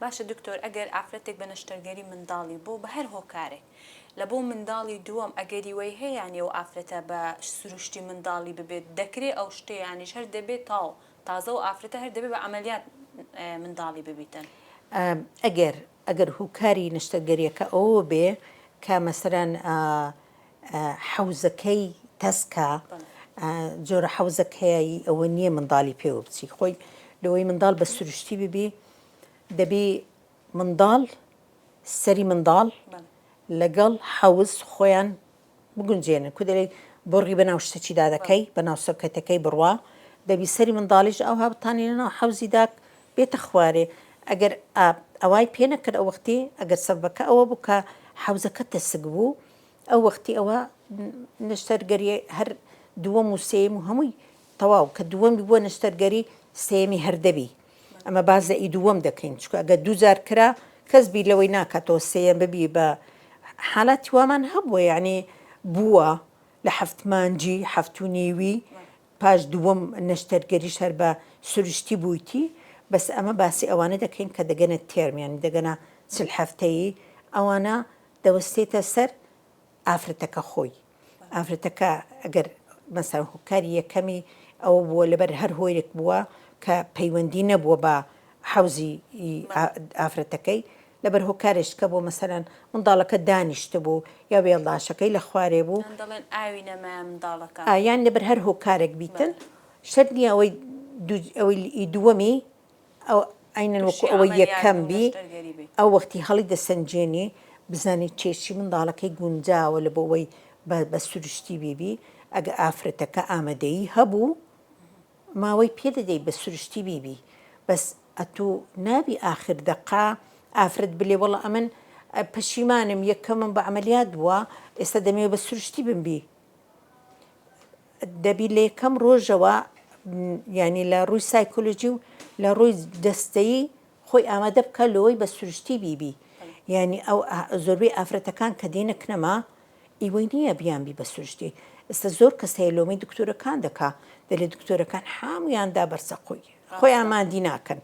باشە دکتۆر ئەگەر ئافرەتێک بە نەشتەرگەری منداڵی بوو بە هەر هۆکارێک لە بۆ منداڵی دووەم ئەگەری وەی هەیەیانی و ئافرەتە بە سروشتی منداڵی ببێت دەکرێت ئەو شتەیانیش هەر دەبێت تازە و ئافرەتە هەر دەبێت بە عملیات منداڵی ببیتن. ئەگەر هوکاری نیشتەرگەریەکە ئەوە بێ کە مەسەرەن حەوزەکەی تەسکە جۆرە حەوزەکەی ئەوە نییە منداڵی پێوە بچی خۆی لەوەی منداڵ بە سروشتی ببێ دەبێ منداڵ سەری منداڵ لەگەڵ حەوز خۆیان بگونجێنن کو دەڵێ بڕی بەناو شتێکیدا دەکەی بەناو سەرکەتەکەی بڕوا دەبی سەری منداڵیش ئەو هەبتانێنەوە حەوزی داک بێتە خوارێ ئەگەر ئەوای پێ نەکرد ئەو وەختی ئەگەر سەبەکە ئەوە بوو کە حەوزەکە تەسک بوو ئەو وەختی ئەوە نیشتەرگەری هەر دووەم و سێم و هەمووی تەواو کە دووەمی بووە نیشتەرگەری سێمی هەردەبی ئەمە باز لە ئی دووەم دەکەین چکە ئەگەر دووجار کرا کەس بیر لەوەی ناکاتەوە سێم ببی بە حاڵاتی وامان هەبووە یعنی بووە لە هەفت مانجی هەفت و نیوی پاش دووەم نەشتەرگەریش هەر بە سروشتی بوویتی بەس ئەمە باسی ئەوانە دەکەین کە دەگەنە تێرمیان دەگەنە چل هەفتەیی ئەوانە دەوەستێتە سەر ئافرەتەکە خۆی ئافرەتەکە ئەگەر مەسەڵەن هۆکاری یەکەمی ئەوە بووە لەبەر هەر هۆیرێک بووە کە پەیوەندی نەبووە بە حەوزی ئافرەتەکەی لەبەر هۆکارێش کە بۆ مەسەرەن منداڵەکە دانیشتە بوو یا وێڵداشەکەی لە خوارێ بوو یان لەبەر هەر هۆکارێک بیتن شەرت نییە ئەوەی دووەمی ئەو ئەینەن وەکو ئەوەی یەکەم بی ئەو وەختی هەڵی دەسەنجێنی بزانیت چێشی منداڵەکەی گونجاوە لە بۆەوەی بە سروشتی بیبی ئەگە ئافرەتەکە ئامادەیی هەبوو ماوەی پێدەدەی بە سروشتی بیبی بەس ئەتوو نابی ئاخر دەقا ئافرەت بلێ وەڵە ئەمن پەشیمانم یەکەمم بە عملیات بووە ئێستا دەمەوێت بە سروشتی بمبی دەبی لە یەکەم ڕۆژەوە ینی لە ڕووی سایکۆلۆژی و لە ڕووی دەستەیی خۆی ئامادە بکە لەوەی بە سروشتی بیبی ینی ئەو زۆربەی ئافرەتەکان کە دێنەکنەما ئیوەی نییە بیانبی بە سروشتی ئێستا زۆر کەس هەیە لۆمەی دکتۆرەکان دەکا دەلێ دکتۆرەکان هەمویاندا بەرسە خۆی ئامادی ناکەن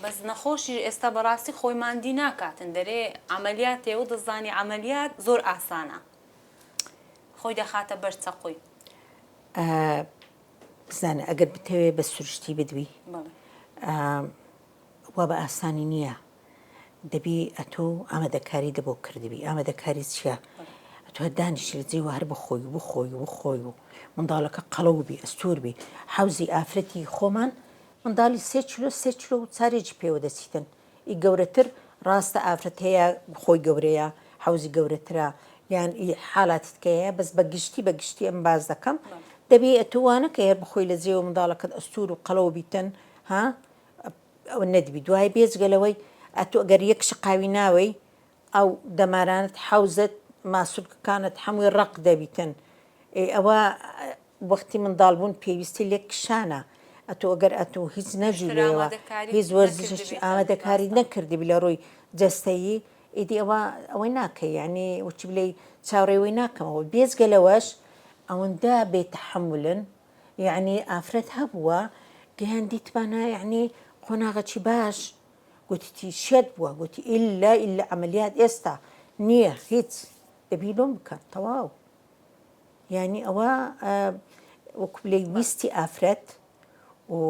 بەس نەخۆشی ئێستا بەڕاستی خۆی ماندی ناکاتن دەرێ عملیاتێ و دەزانی عملیات زۆر ئاسانە خۆی دەخاتە بەر چەقۆی بزانە ئەگەر بتەوێت بە سروشتی بدوی وا بە ئاسانی نییە دەبی ئەتۆ ئامادەکاری دەبۆ کردبی ئامادەکاری چییە ئەتۆ دانیشی لە جێوە هەر بخۆی و منداڵەکە قەڵەوبی ئەستوربی حەوزی ئافرەتی خۆمان منداڵی 3 کیلۆ و چارێکی پێوە دەچیتن ئی گەورەتر ڕاستە ئافرەت هەیە خۆی گەورەیە حەوزی گەورەترە یان حاڵاتتکەیە بەس بەگشتی ئەم باز دەکەم دەبێ ئەتوانە کە هەر بخۆی لە جێوە منداڵەکەت ئەستور و قەڵەوە بیتن ها ئەو نەدبی دوای بێجگەلەوەی ئەتو ئەگەر یەک شقاوی ناوەی ئەو دەمارانت حەوزت ماسوولکەکانت هەمووی ڕق دەبیتن ئەوە وەختی منداڵ بوون پێویستی لێک کشانە ئەتۆ ئەگەر ئەتو هیچ نەژیرەوە هیچ وەرزشی ئامادەکاری نەکردی لە ڕووی جەستەیی ئیدی ئەوەی ناکەی یعنی وچی بلێ چاوەڕێوەی ناکەمەوە بێجگەلەوەش ئەوەندە بێتەحەمولن یعنی ئافرەت هەبووە گەیان دیتمانە یعنی قۆناغەکی باش گوتیتی شێت بووە گوتی ئیلا عملیات ئێستا نییە هیچ دەبی لۆم بکات تەواو یعنی ئەوە وەکو بلێ ویستی ئافرەت و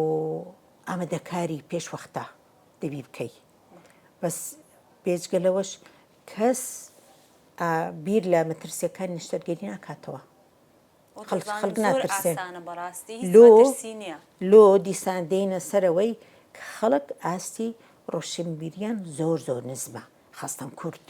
ئامادەکاری پێشوەختە دەبی بکەی بەس بێجگەلەوەش کەس بیر لە مەترسیەکانی نیشتەرگەری ناکاتەوە خەڵک ناترسێن لۆ دیسان دێنە سەرەوەی کە خەڵک ئاستی ڕۆشنبیریان زۆر نزمە خاستەن کورد